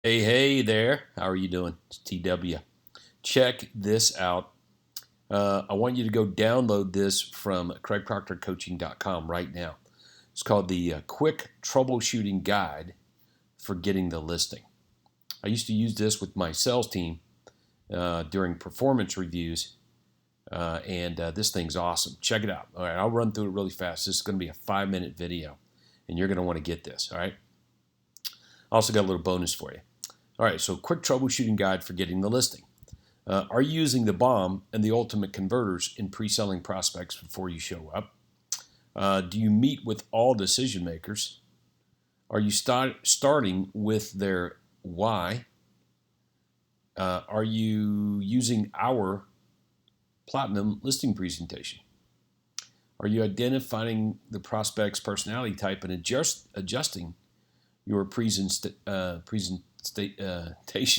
Hey there. How are you doing? It's TW. Check this out. I want you to go download this from CraigProctorCoaching.com right now. It's called the Quick Troubleshooting Guide for Getting the Listing. I used to use this with my sales team during performance reviews, and this thing's awesome. Check it out. All right, I'll run through it really fast. This is going to be a 5-minute video, and you're going to want to get this. All right. I also got a little bonus for you. All right, so quick troubleshooting guide for getting the listing. Are you using the bomb and the ultimate converters in pre-selling prospects before you show up? Do you meet with all decision makers? Are you starting with their why? Are you using our platinum listing presentation? Are you identifying the prospect's personality type and adjusting your presentation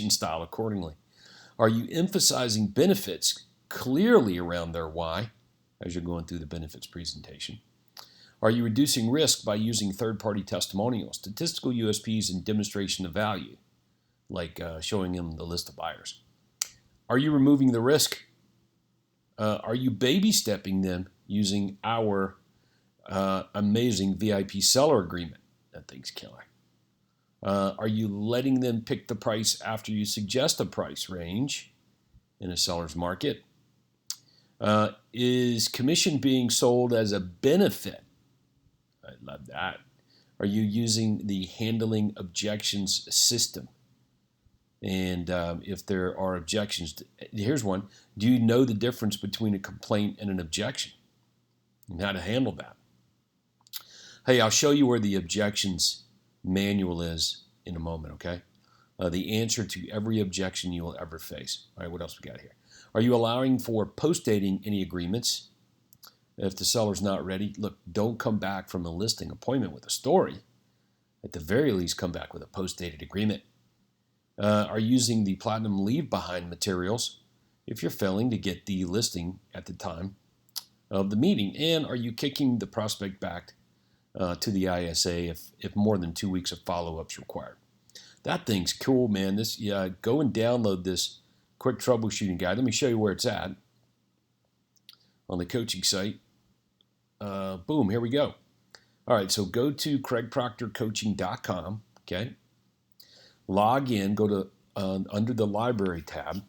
style accordingly? Are you emphasizing benefits clearly around their why as you're going through the benefits presentation? Are you reducing risk by using third-party testimonials, statistical USPs, and demonstration of value, like showing them the list of buyers? Are you removing the risk? Are you baby stepping them using our amazing VIP seller agreement? That thing's killer. Are you letting them pick the price after you suggest a price range in a seller's market? Is commission being sold as a benefit? I love that. Are you using the handling objections system? And if there are objections, here's one. Do you know the difference between a complaint and an objection and how to handle that? Hey, I'll show you where the objections manual is in a moment, okay? The answer to every objection you will ever face. All right, what else we got here? Are you allowing for post-dating any agreements? If the seller's not ready, look, don't come back from a listing appointment with a story. At the very least, come back with a post-dated agreement. Are you using the platinum leave-behind materials if you're failing to get the listing at the time of the meeting? And are you kicking the prospect back to the ISA if more than 2 weeks of follow-up's required? That thing's cool, man. Go and download this quick troubleshooting guide. Let me show you where it's at on the coaching site. Boom, here we go. All right, so go to CraigProctorCoaching.com, okay? Log in, go to under the library tab.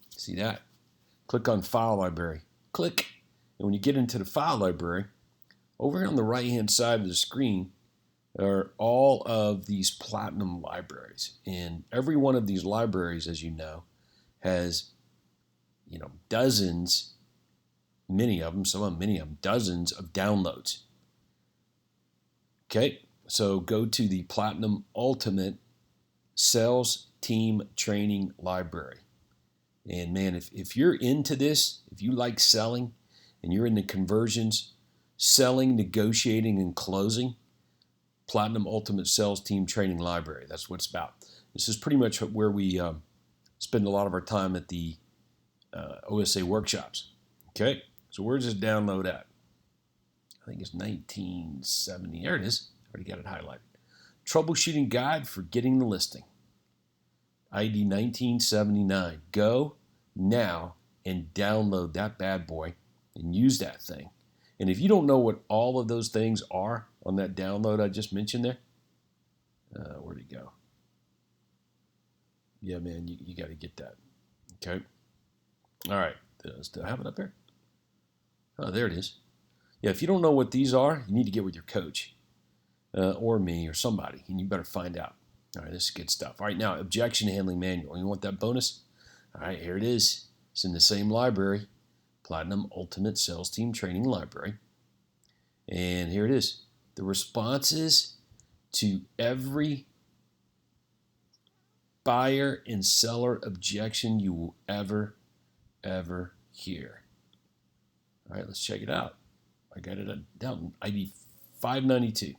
See that? Click on File Library. Click, and when you get into the File Library, over here on the right-hand side of the screen are all of these platinum libraries. And every one of these libraries, as you know, has, dozens, many of them, dozens of downloads. Okay, so go to the Platinum Ultimate Sales Team Training Library. And man, if you're into this, if you like selling and you're into conversions, selling, negotiating, and closing, Platinum Ultimate Sales Team Training Library. That's what it's about. This is pretty much where we spend a lot of our time at the OSA workshops. Okay, so where's this download at? I think it's 1970. There it is. Already got it highlighted. Troubleshooting Guide for Getting the Listing. ID 1979. Go now and download that bad boy and use that thing. And if you don't know what all of those things are on that download I just mentioned there, where'd it go? Yeah, man, you got to get that. Okay. All right. Still have it up there? Oh, there it is. Yeah, if you don't know what these are, you need to get with your coach or me or somebody, and you better find out. All right, this is good stuff. All right, now, objection handling manual. You want that bonus? All right, here it is. It's in the same library, Platinum Ultimate Sales Team Training Library. And here it is. The responses to every buyer and seller objection you will ever hear. All right, let's check it out. I got it down, ID 592.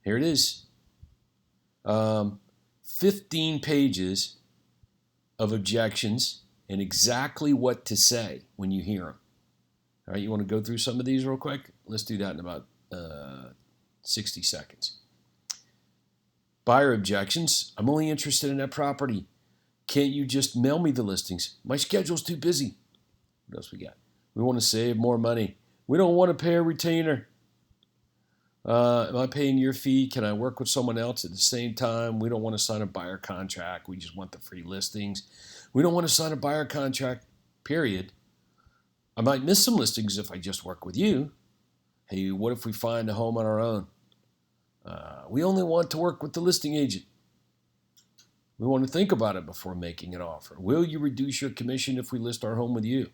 Here it is. 15 pages of objections and exactly what to say when you hear them. All right, you want to go through some of these real quick? Let's do that in about 60 seconds. Buyer objections. I'm only interested in that property. Can't you just mail me the listings? My schedule's too busy. What else we got? We want to save more money. We don't want to pay a retainer. Am I paying your fee? Can I work with someone else at the same time? We don't want to sign a buyer contract. We just want the free listings. We don't want to sign a buyer contract, period. I might miss some listings if I just work with you. Hey, what if we find a home on our own? We only want to work with the listing agent. We want to think about it before making an offer. Will you reduce your commission if we list our home with you?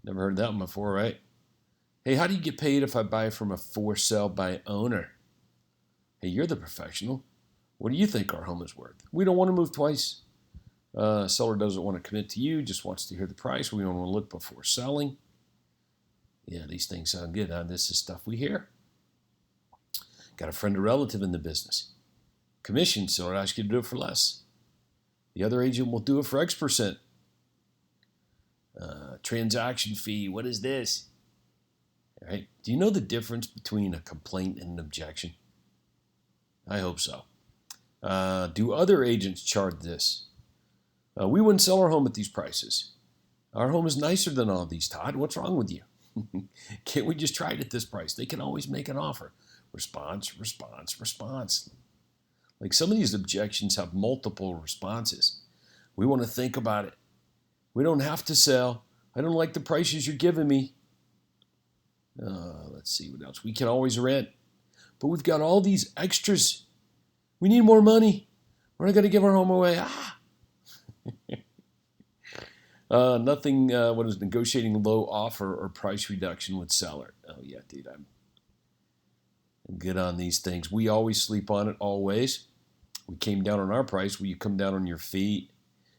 Never heard that one before, right? Hey, how do you get paid if I buy from a for sale by owner? Hey, you're the professional. What do you think our home is worth? We don't want to move twice. Seller doesn't want to commit to you, just wants to hear the price. We don't want to look before selling. Yeah, these things sound good. This is stuff we hear. Got a friend or relative in the business. Commission, seller asks you to do it for less. The other agent will do it for X%. Transaction fee, what is this? All right. Do you know the difference between a complaint and an objection? I hope so. Do other agents charge this? We wouldn't sell our home at these prices. Our home is nicer than all these, Todd. What's wrong with you? Can't we just try it at this price? They can always make an offer. Response, response, response. Like some of these objections have multiple responses. We want to think about it. We don't have to sell. I don't like the prices you're giving me. Let's see what else. We can always rent. But we've got all these extras. We need more money. We're not going to give our home away. Nothing, what is negotiating low offer or price reduction with seller. Oh, yeah, dude, I'm good on these things. We always sleep on it, always. We came down on our price. Will you come down on your fee?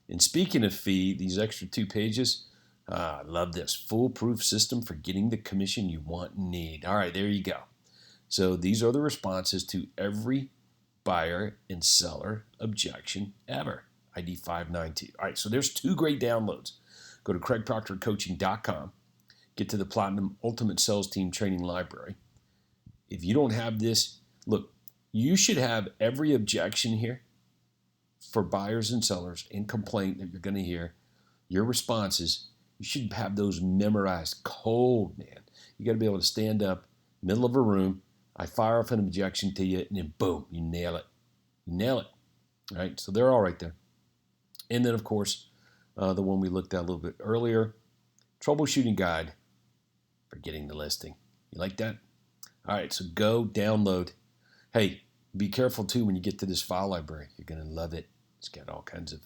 And speaking of fee, these extra 2 pages, I love this. Foolproof system for getting the commission you want and need. All right, there you go. So these are the responses to every buyer and seller objection ever. ID 592. All right, so there's 2 great downloads. Go to craigproctorcoaching.com. Get to the Platinum Ultimate Sales Team Training Library. If you don't have this, look, you should have every objection here for buyers and sellers and complaint that you're going to hear, your responses. You should have those memorized cold, man. You got to be able to stand up, middle of a room. I fire off an objection to you, and then boom, you nail it. You nail it. All right, so they're all right there. And then, of course, the one we looked at a little bit earlier, Troubleshooting Guide for Getting the Listing. You like that? All right, so go download. Hey, be careful, too, when you get to this file library. You're going to love it. It's got all kinds of,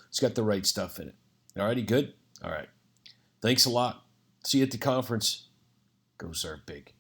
it's got the right stuff in it. All righty, good? All right. Thanks a lot. See you at the conference. Go serve big.